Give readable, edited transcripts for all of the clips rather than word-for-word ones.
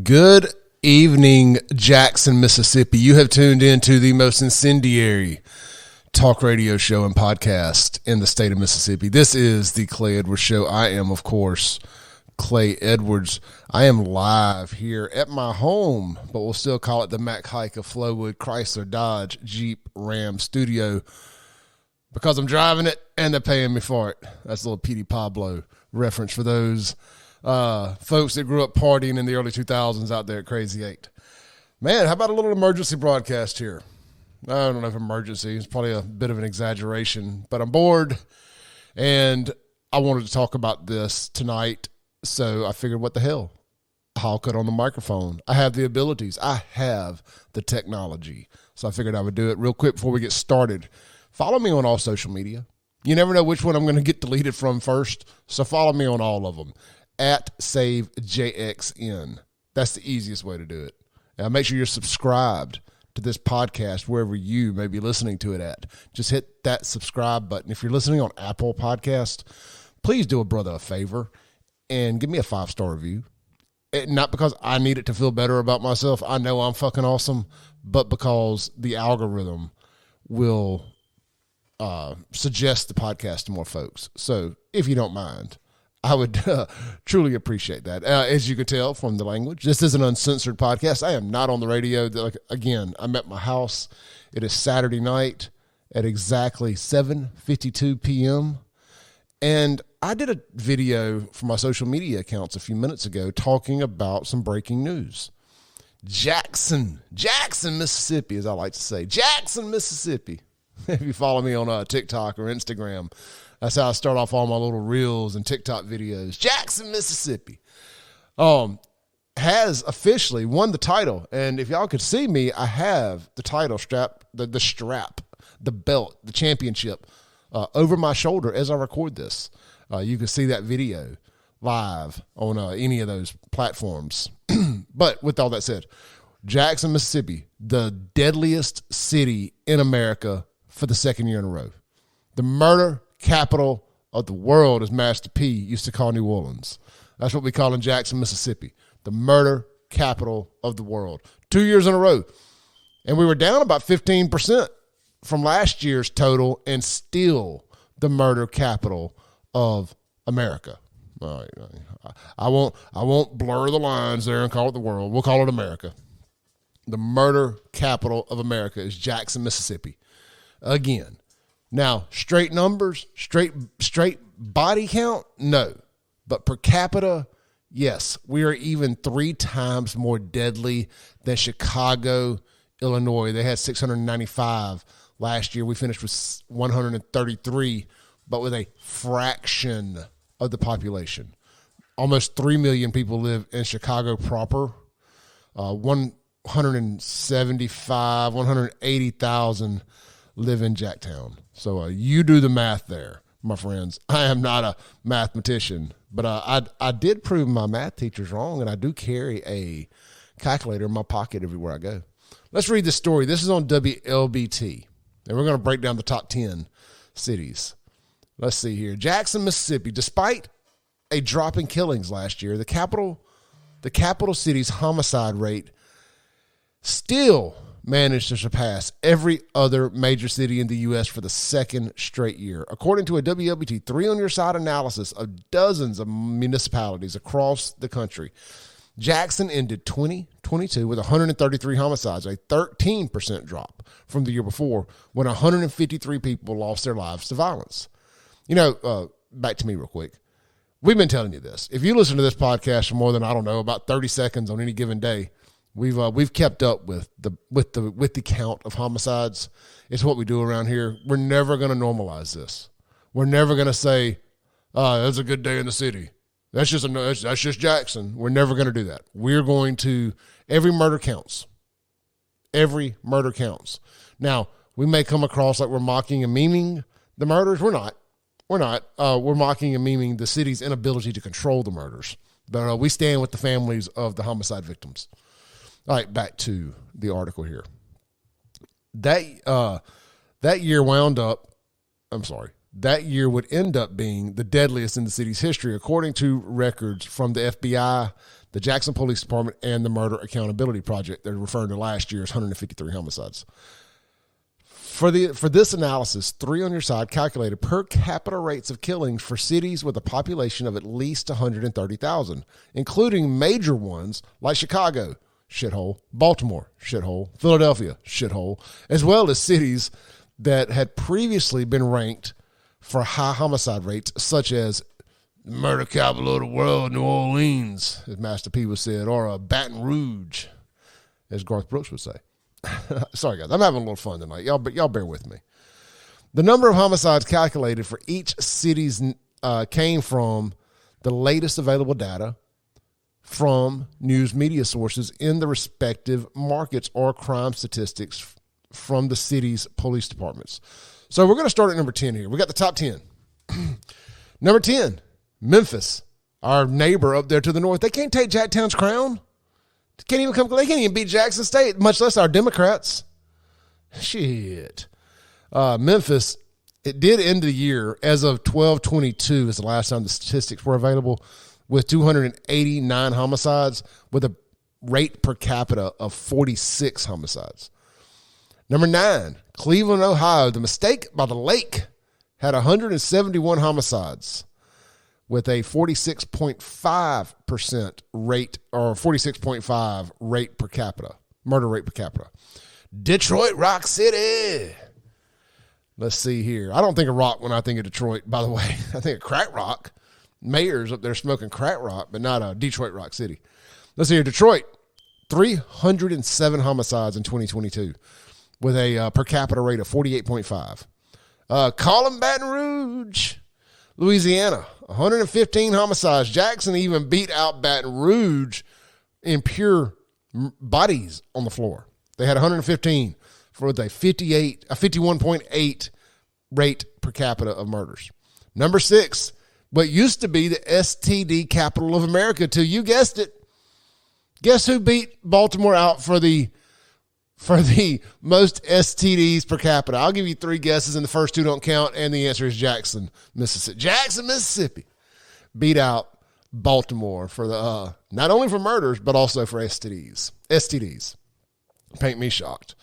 Good evening, Jackson, Mississippi. You have tuned into the most incendiary talk radio show and podcast in the state of Mississippi. This is the Clay Edwards Show. I am, of course, Clay Edwards. I am live here at my home, but we'll still call it the Mac Hike of Flowwood Chrysler Dodge Jeep Ram studio because I'm driving it and they're paying me for it. That's a little Petey Pablo reference for those folks that grew up partying in the early 2000s out there at Crazy 8. Man, how about a little emergency broadcast here? I don't know if emergency is probably a bit of an exaggeration, but I'm bored and I wanted to talk about this tonight. So I figured, what the hell? I'll cut on the microphone. I have the abilities. I have the technology. So I figured I would do it real quick before we get started. Follow me on all social media. You never know which one I'm going to get deleted from first. So follow me on all of them. At SaveJXN. That's the easiest way to do it. Now make sure you're subscribed to this podcast wherever you may be listening to it at. Just hit that subscribe button. If you're listening on Apple Podcast, please do a brother a favor and give me a 5-star review. Not because I need it to feel better about myself. I know I'm fucking awesome, but because the algorithm will suggest the podcast to more folks. So if you don't mind, I would truly appreciate that. As you can tell from the language, this is an uncensored podcast. I am not on the radio. Again, I'm at my house. It is Saturday night at exactly 7:52 p.m. And I did a video for my social media accounts a few minutes ago talking about some breaking news. Jackson, Mississippi, as I like to say. Jackson, Mississippi. If you follow me on TikTok or Instagram, that's how I start off all my little reels and TikTok videos. Jackson, Mississippi, has officially won the title. And if y'all could see me, I have the title strap, the strap, the belt, the championship over my shoulder as I record this. You can see that video live on any of those platforms. But with all that said, Jackson, Mississippi, the deadliest city in America for the second year in a row. The murder capital of the world, as Master P used to call New Orleans. That's what we call in Jackson, Mississippi. The murder capital of the world. 2 years in a row. And we were down about 15% from last year's total and still the murder capital of America. All right. I won't blur the lines there and call it the world. We'll call it America. The murder capital of America is Jackson, Mississippi. Again. Now, straight numbers, straight body count, no. But per capita, yes. We are even 3 times more deadly than Chicago, Illinois. They had 695 last year. We finished with 133, but with a fraction of the population. Almost 3 million people live in Chicago proper. 180,000 live in Jacktown. So you do the math there, my friends. I am not a mathematician, but I did prove my math teachers wrong, and I do carry a calculator in my pocket everywhere I go. Let's read this story. This is on WLBT, and we're going to break down the top 10 cities. Let's see here. Jackson, Mississippi. Despite a drop in killings last year, the capital city's homicide rate still managed to surpass every other major city in the U.S. for the second straight year. According to a WLBT 3-on-your-side analysis of dozens of municipalities across the country, Jackson ended 2022 with 133 homicides, a 13% drop from the year before when 153 people lost their lives to violence. You know, back to me real quick. We've been telling you this. If you listen to this podcast for more than, I don't know, about 30 seconds on any given day, we've kept up with the count of homicides. It's what we do around here. We're never going to normalize this. We're never going to say, "That's a good day in the city." That's just Jackson. We're never going to do that. We're going to every murder counts. Every murder counts. Now we may come across like we're mocking and memeing the murders. We're not. We're mocking and memeing the city's inability to control the murders. But we stand with the families of the homicide victims. All right, back to the article here. That year wound up. I'm sorry. that year would end up being the deadliest in the city's history, according to records from the FBI, the Jackson Police Department, and the Murder Accountability Project. They're referring to last year's 153 homicides. For this analysis, 3 on your side calculated per capita rates of killings for cities with a population of at least 130,000, including major ones like Chicago, shithole, Baltimore, shithole, Philadelphia, shithole, as well as cities that had previously been ranked for high homicide rates, such as the murder capital of the world, New Orleans, as Master P would said, or Baton Rouge, as Garth Brooks would say. Sorry, guys. I'm having a little fun tonight. Y'all bear with me. The number of homicides calculated for each city's came from the latest available data from news media sources in the respective markets or crime statistics from the city's police departments. So we're going to start at number 10 here. We got the top 10. Number 10, Memphis, our neighbor up there to the north. They can't take Jacktown's crown. They can't even beat Jackson State, much less our Democrats. Shit. Memphis, it did end the year as of 12/22 is the last time the statistics were available, with 289 homicides with a rate per capita of 46 homicides. Number 9, Cleveland, Ohio. The Mistake by the Lake had 171 homicides with a 46.5% rate, or 46.5 rate per capita, murder rate per capita. Detroit, Rock City. Let's see here. I don't think of rock when I think of Detroit, by the way. I think of crack rock. Mayor's up there smoking crack rock, but not Detroit, Rock City. Let's see here. Detroit, 307 homicides in 2022 with a per capita rate of 48.5. Call them Baton Rouge, Louisiana, 115 homicides. Jackson even beat out Baton Rouge in pure bodies on the floor. They had 115 for a 51.8 rate per capita of murders. Number 6, what used to be the STD capital of America, till you guessed it. Guess who beat Baltimore out for the most STDs per capita? I'll give you 3 guesses, and the first 2 don't count, and the answer is Jackson, Mississippi. Jackson, Mississippi beat out Baltimore for the not only for murders, but also for STDs. Paint me shocked.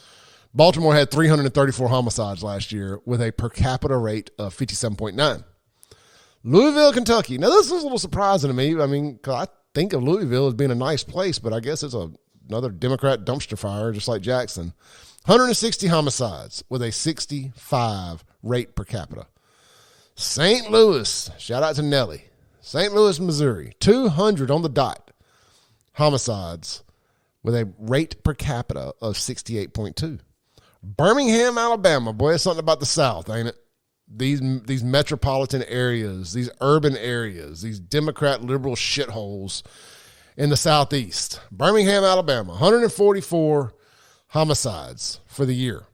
Baltimore had 334 homicides last year with a per capita rate of 57.9. Louisville, Kentucky. Now, this is a little surprising to me. I mean, 'cause I think of Louisville as being a nice place, but I guess it's another Democrat dumpster fire, just like Jackson. 160 homicides with a 65 rate per capita. St. Louis, shout out to Nelly. St. Louis, Missouri, 200 on the dot homicides with a rate per capita of 68.2. Birmingham, Alabama. Boy, it's something about the South, ain't it? These metropolitan areas, these urban areas, these Democrat liberal shitholes in the Southeast. Birmingham, Alabama, 144 homicides for the year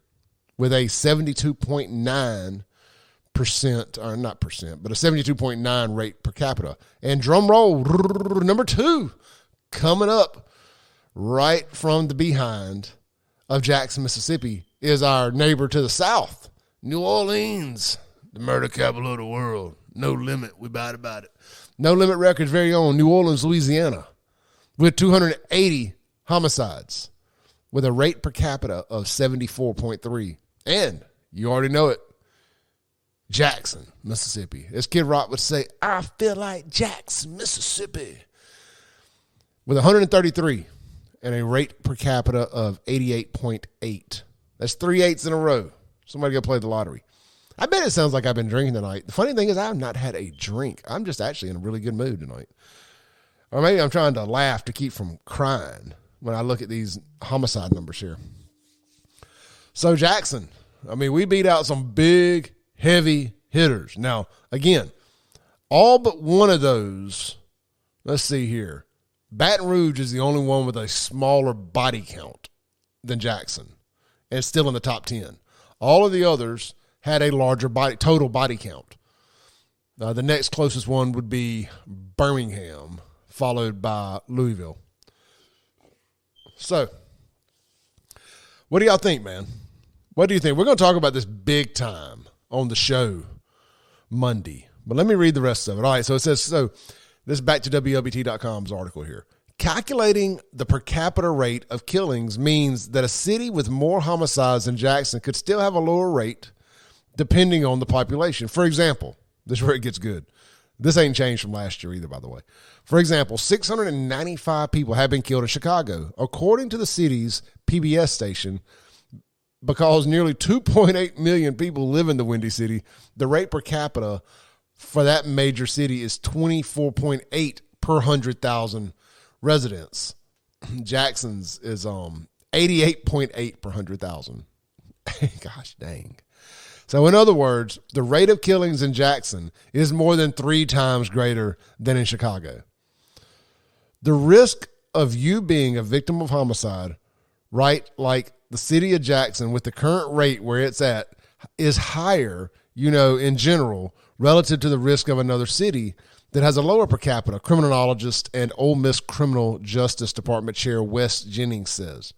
with a 72.9%, or not percent, but a 72.9 rate per capita. And drum roll, number 2, coming up right from the behind of Jackson, Mississippi, is our neighbor to the south, New Orleans, the murder capital of the world. No Limit, we bite about it. No Limit Records' very own New Orleans, Louisiana, with 280 homicides with a rate per capita of 74.3. And you already know it, Jackson, Mississippi. As Kid Rock would say, I feel like Jackson, Mississippi, with 133 and a rate per capita of 88.8. That's 3 8s in a row. Somebody go play the lottery. I bet it sounds like I've been drinking tonight. The funny thing is I have not had a drink. I'm just actually in a really good mood tonight. Or maybe I'm trying to laugh to keep from crying when I look at these homicide numbers here. So Jackson, I mean, we beat out some big, heavy hitters. Now, again, all but one of those, let's see here. Baton Rouge is the only one with a smaller body count than Jackson, and it's still in the top 10. All of the others had a larger total body count. The next closest one would be Birmingham, followed by Louisville. So, what do y'all think, man? What do you think? We're going to talk about this big time on the show Monday. But let me read the rest of it. All right, so it says, this is back to WLBT.com's article here. Calculating the per capita rate of killings means that a city with more homicides than Jackson could still have a lower rate depending on the population. For example, this is where it gets good. This ain't changed from last year either, by the way. For example, 695 people have been killed in Chicago, according to the city's PBS station. Because nearly 2.8 million people live in the Windy City, the rate per capita for that major city is 24.8 per 100,000 residents. Jackson's is 88.8 per 100,000. Gosh dang. So in other words, the rate of killings in Jackson is more than 3 times greater than in Chicago. The risk of you being a victim of homicide, right, like the city of Jackson with the current rate where it's at, is higher, in general, relative to the risk of another city that has a lower per capita, criminologist and Ole Miss Criminal Justice Department Chair Wes Jennings says.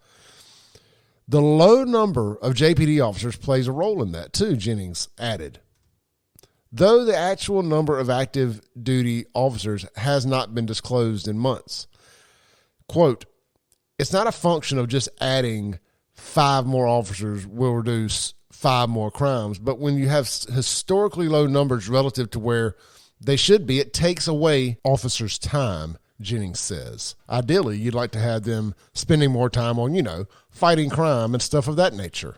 The low number of JPD officers plays a role in that too, Jennings added. Though the actual number of active duty officers has not been disclosed in months. Quote, it's not a function of just adding 5 more officers will reduce 5 more crimes, but when you have historically low numbers relative to where they should be, it takes away officers' time, Jennings says. Ideally, you'd like to have them spending more time on, fighting crime and stuff of that nature.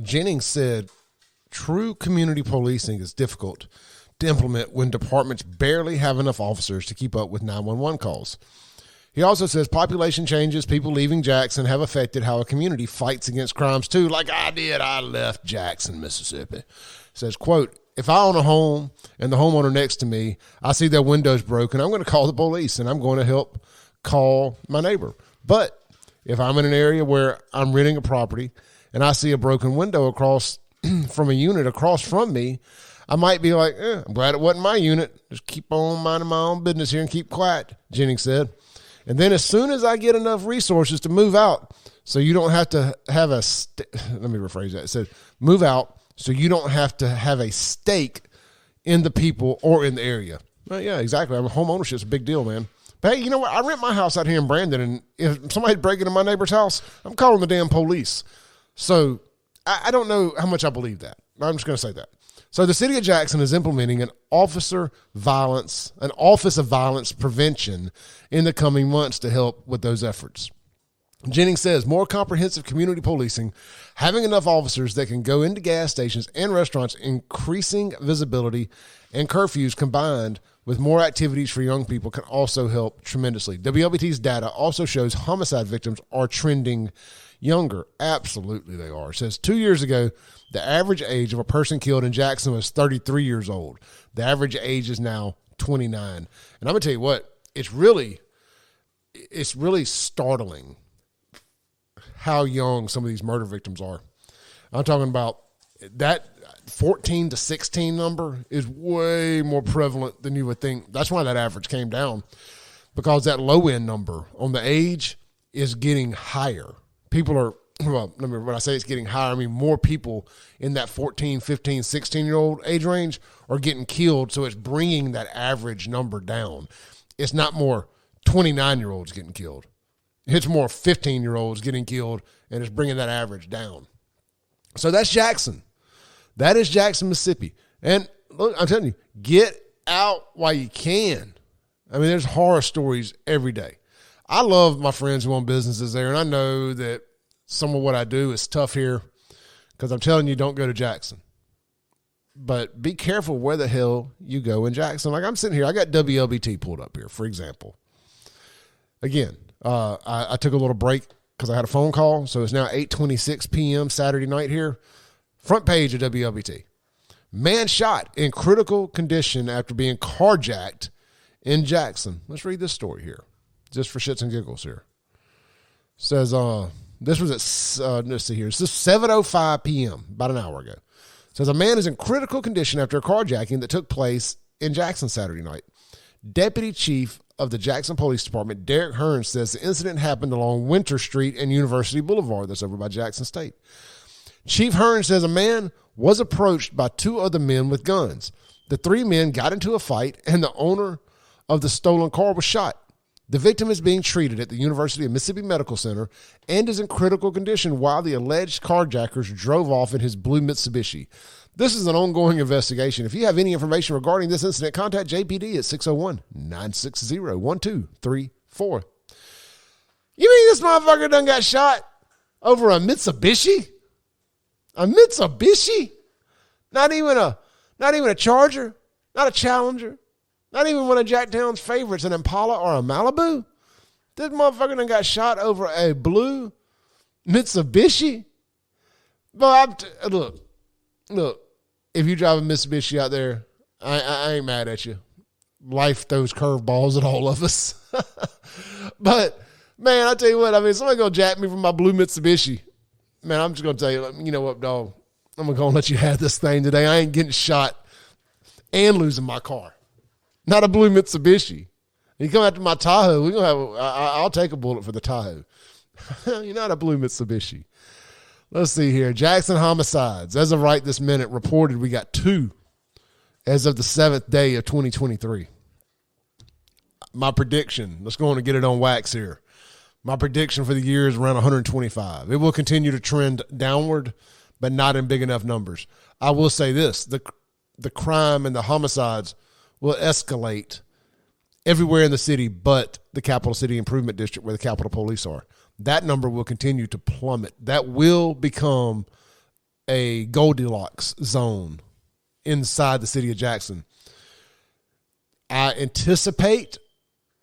Jennings said, true community policing is difficult to implement when departments barely have enough officers to keep up with 911 calls. He also says population changes, people leaving Jackson, have affected how a community fights against crimes too, like I did. I left Jackson, Mississippi. Says, quote, if I own a home and the homeowner next to me, I see their windows broken, I'm going to call the police and I'm going to help call my neighbor. But if I'm in an area where I'm renting a property and I see a broken window across from a unit across from me, I might be like, I'm glad it wasn't my unit. Just keep on minding my own business here and keep quiet, Jennings said. And then as soon as I get enough resources to move out, so you don't have to have let me rephrase that. It said, move out so you don't have to have a stake in the people or in the area. Well, yeah, exactly. Home ownership is a big deal, man. But hey, you know what? I rent my house out here in Brandon, and if somebody break into my neighbor's house, I'm calling the damn police. So I don't know how much I believe that. I'm just going to say that. So the city of Jackson is implementing an office of violence prevention in the coming months to help with those efforts. Jennings says more comprehensive community policing, having enough officers that can go into gas stations and restaurants, increasing visibility and curfews combined with more activities for young people can also help tremendously. WLBT's data also shows homicide victims are trending younger. Absolutely they are. It says 2 years ago, the average age of a person killed in Jackson was 33 years old. The average age is now 29. And I'm going to tell you what, it's really startling how young some of these murder victims are. I'm talking about that 14 to 16 number is way more prevalent than you would think. That's why that average came down, because that low end number on the age is getting higher. People are, when I say it's getting higher, I mean more people in that 14, 15, 16-year-old age range are getting killed, so it's bringing that average number down. It's not more 29-year-olds getting killed. It's more 15-year-olds getting killed, and it's bringing that average down. So that's Jackson. That is Jackson, Mississippi. And look, I'm telling you, get out while you can. I mean, there's horror stories every day. I love my friends who own businesses there, and I know that some of what I do is tough here because I'm telling you, don't go to Jackson. But be careful where the hell you go in Jackson. Like I'm sitting here, I got WLBT pulled up here, for example. Again, I took a little break because I had a phone call, so it's now 8:26 p.m. Saturday night here. Front page of WLBT. Man shot in critical condition after being carjacked in Jackson. Let's read this story here, just for shits and giggles here. Says, this was at, let's see here. This is 7:05 p.m., about an hour ago. Says a man is in critical condition after a carjacking that took place in Jackson Saturday night. Deputy Chief of the Jackson Police Department, Derek Hearns, says the incident happened along Winter Street and University Boulevard. That's over by Jackson State. Chief Hearn says a man was approached by two other men with guns. The three men got into a fight, and the owner of the stolen car was shot. The victim is being treated at the University of Mississippi Medical Center and is in critical condition while the alleged carjackers drove off in his blue Mitsubishi. This is an ongoing investigation. If you have any information regarding this incident, contact JPD at 601-960-1234. You mean this motherfucker done got shot over a Mitsubishi? A Mitsubishi? Not even a Charger? Not a Challenger? Not even one of Jacktown's favorites, an Impala or a Malibu? This motherfucker done got shot over a blue Mitsubishi? But look, if you drive a Mitsubishi out there, I ain't mad at you. Life throws curveballs at all of us. But, man, I tell you what, I mean, somebody gonna jack me from my blue Mitsubishi. Man, I'm just gonna tell you, you know what, dog? I'm gonna let you have this thing today. I ain't getting shot and losing my car. Not a blue Mitsubishi. You come after my Tahoe, we're gonna have. I'll take a bullet for the Tahoe. You're not a blue Mitsubishi. Let's see here. Jackson homicides. As of right this minute, reported we got 2 as of the 7th day of 2023. My prediction. Let's go on and get it on wax here. My prediction for the year is around 125. It will continue to trend downward, but not in big enough numbers. I will say this. The crime and the homicides will escalate everywhere in the city but the Capital City Improvement District where the Capitol Police are. That number will continue to plummet. That will become a Goldilocks zone inside the city of Jackson. I anticipate,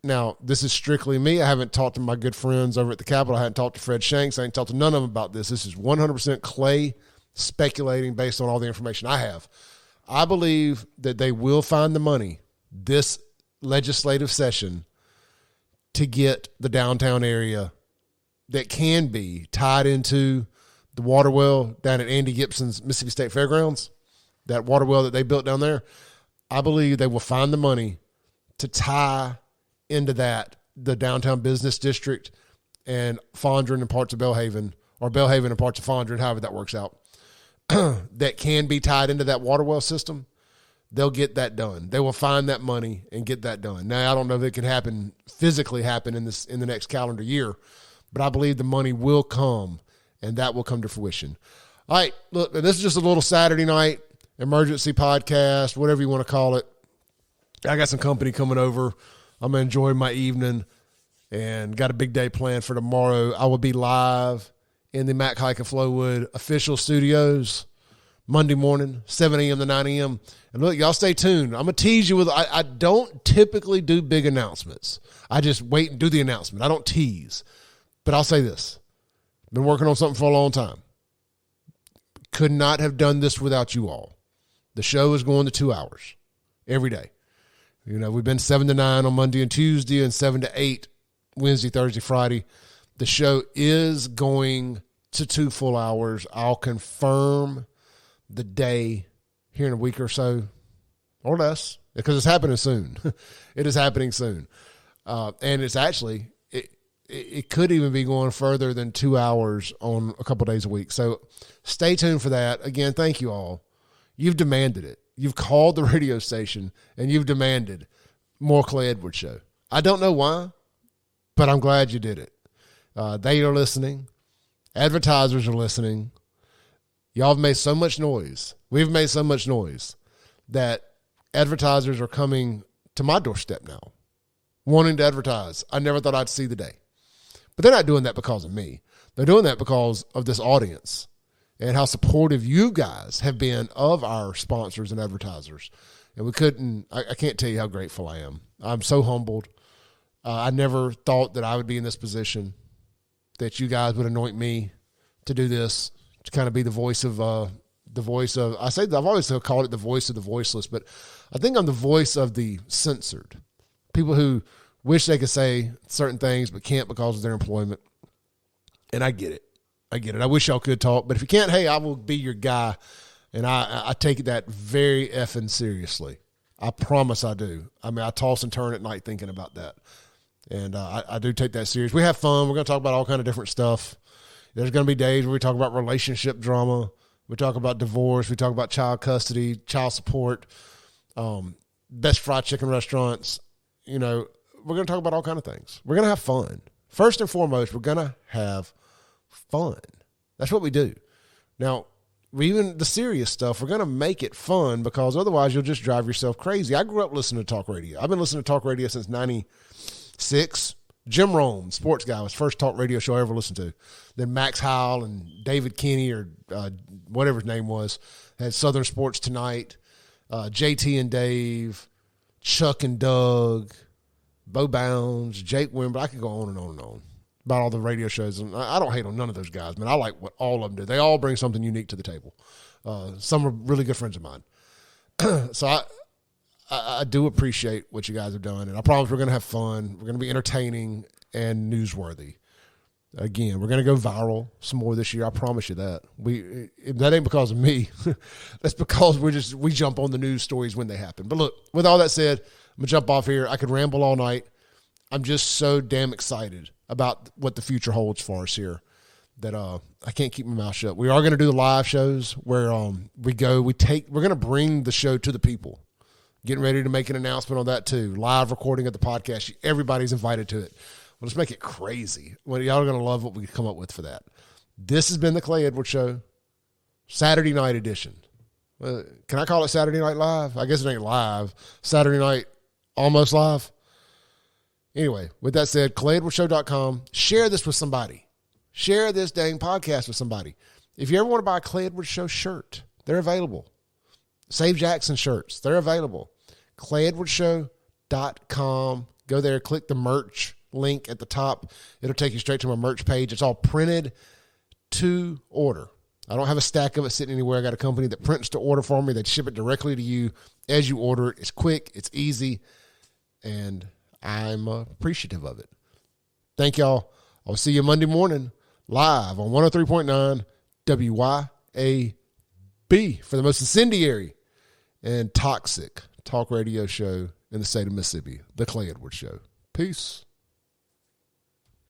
now this is strictly me, I haven't talked to my good friends over at the Capitol, I haven't talked to Fred Shanks, I ain't talked to none of them about this. This is 100% Clay speculating based on all the information I have. I believe that they will find the money this legislative session to get the downtown area that can be tied into the water well down at Andy Gibson's Mississippi State Fairgrounds, that water well that they built down there. I believe they will find the money to tie into that, the downtown business district and Fondren and parts of Belhaven, or Belhaven and parts of Fondren, however that works out, that can be tied into that water well system. They'll get that done. They will find that money and get that done. Now, I don't know if it can physically happen in the next calendar year, but I believe the money will come, and that will come to fruition. All right, look, this is just a little Saturday night emergency podcast, whatever you want to call it. I got some company coming over. I'm going to enjoy my evening and got a big day planned for tomorrow. I will be live in the Mac Hike and Flowwood official studios Monday morning, 7 a.m. to 9 a.m. And look, y'all stay tuned. I'm going to tease you with, I don't typically do big announcements. I just wait and do the announcement. I don't tease. But I'll say this. Been working on something for a long time. Could not have done this without you all. The show is going to 2 hours every day. You know, we've been 7 to 9 on Monday and Tuesday and 7 to 8 Wednesday, Thursday, Friday. The show is going to 2 full hours. I'll confirm the day here in a week or so or less because it's happening soon. It is happening soon. And it's actually, it could even be going further than 2 hours on a couple days a week. So stay tuned for that. Again, thank you all. You've demanded it. You've called the radio station and you've demanded more Clay Edwards Show. I don't know why, but I'm glad you did it. They are listening. Advertisers are listening. Y'all have made so much noise. We've made so much noise that advertisers are coming to my doorstep now, wanting to advertise. I never thought I'd see the day. But they're not doing that because of me. They're doing that because of this audience and how supportive you guys have been of our sponsors and advertisers. And I can't tell you how grateful I am. I'm so humbled. I never thought that I would be in this position, that you guys would anoint me to do this, to kind of be the voice of, I've always called it the voice of the voiceless, but I think I'm the voice of the censored. People who wish they could say certain things but can't because of their employment. And I get it. I wish y'all could talk, but if you can't, hey, I will be your guy. And I take that very effing seriously. I promise I do. I mean, I toss and turn at night thinking about that. And I do take that serious. We have fun. We're going to talk about all kind of different stuff. There's going to be days where we talk about relationship drama. We talk about divorce. We talk about child custody, child support, best fried chicken restaurants. You know, we're going to talk about all kinds of things. We're going to have fun. First and foremost, we're going to have fun. That's what we do. Now, even the serious stuff, we're going to make it fun because otherwise you'll just drive yourself crazy. I grew up listening to talk radio. I've been listening to talk radio since 96. Jim Rome, sports guy, was the first talk radio show I ever listened to. Then Max Howell and David Kinney, or whatever his name was, had Southern Sports Tonight, JT and Dave, Chuck and Doug, Bo Bounds, Jake Wimber. I could go on and on and on about all the radio shows. And I don't hate on none of those guys, man. I like what all of them do. They all bring something unique to the table. Some are really good friends of mine. So I do appreciate what you guys have done, and I promise we're going to have fun. We're going to be entertaining and newsworthy. Again, we're going to go viral some more this year. I promise you that. That ain't because of me. That's because we jump on the news stories when they happen. But look, with all that said, I'm going to jump off here. I could ramble all night. I'm just so damn excited about what the future holds for us here that I can't keep my mouth shut. We are going to do the live shows where we're going to bring the show to the people. Getting ready to make an announcement on that too. Live recording of the podcast. Everybody's invited to it. Well, let's make it crazy. Well, y'all are going to love what we come up with for that. This has been the Clay Edwards Show, Saturday night edition. Can I call it Saturday Night Live? I guess it ain't live. Saturday night, almost live. Anyway, with that said, ClayEdwardsShow.com. Share this with somebody. Share this dang podcast with somebody. If you ever want to buy a Clay Edwards Show shirt, they're available. Save Jackson shirts. They're available. ClayEdwardsShow.com. Go there, click the merch link at the top. It'll take you straight to my merch page. It's all printed to order. I don't have a stack of it sitting anywhere. I got a company that prints to order for me. They ship it directly to you as you order it. It's quick. It's easy. And I'm appreciative of it. Thank y'all. I'll see you Monday morning live on 103.9 WYAB for the most incendiary and toxic talk radio show in the state of Mississippi, the Clay Edwards Show. Peace.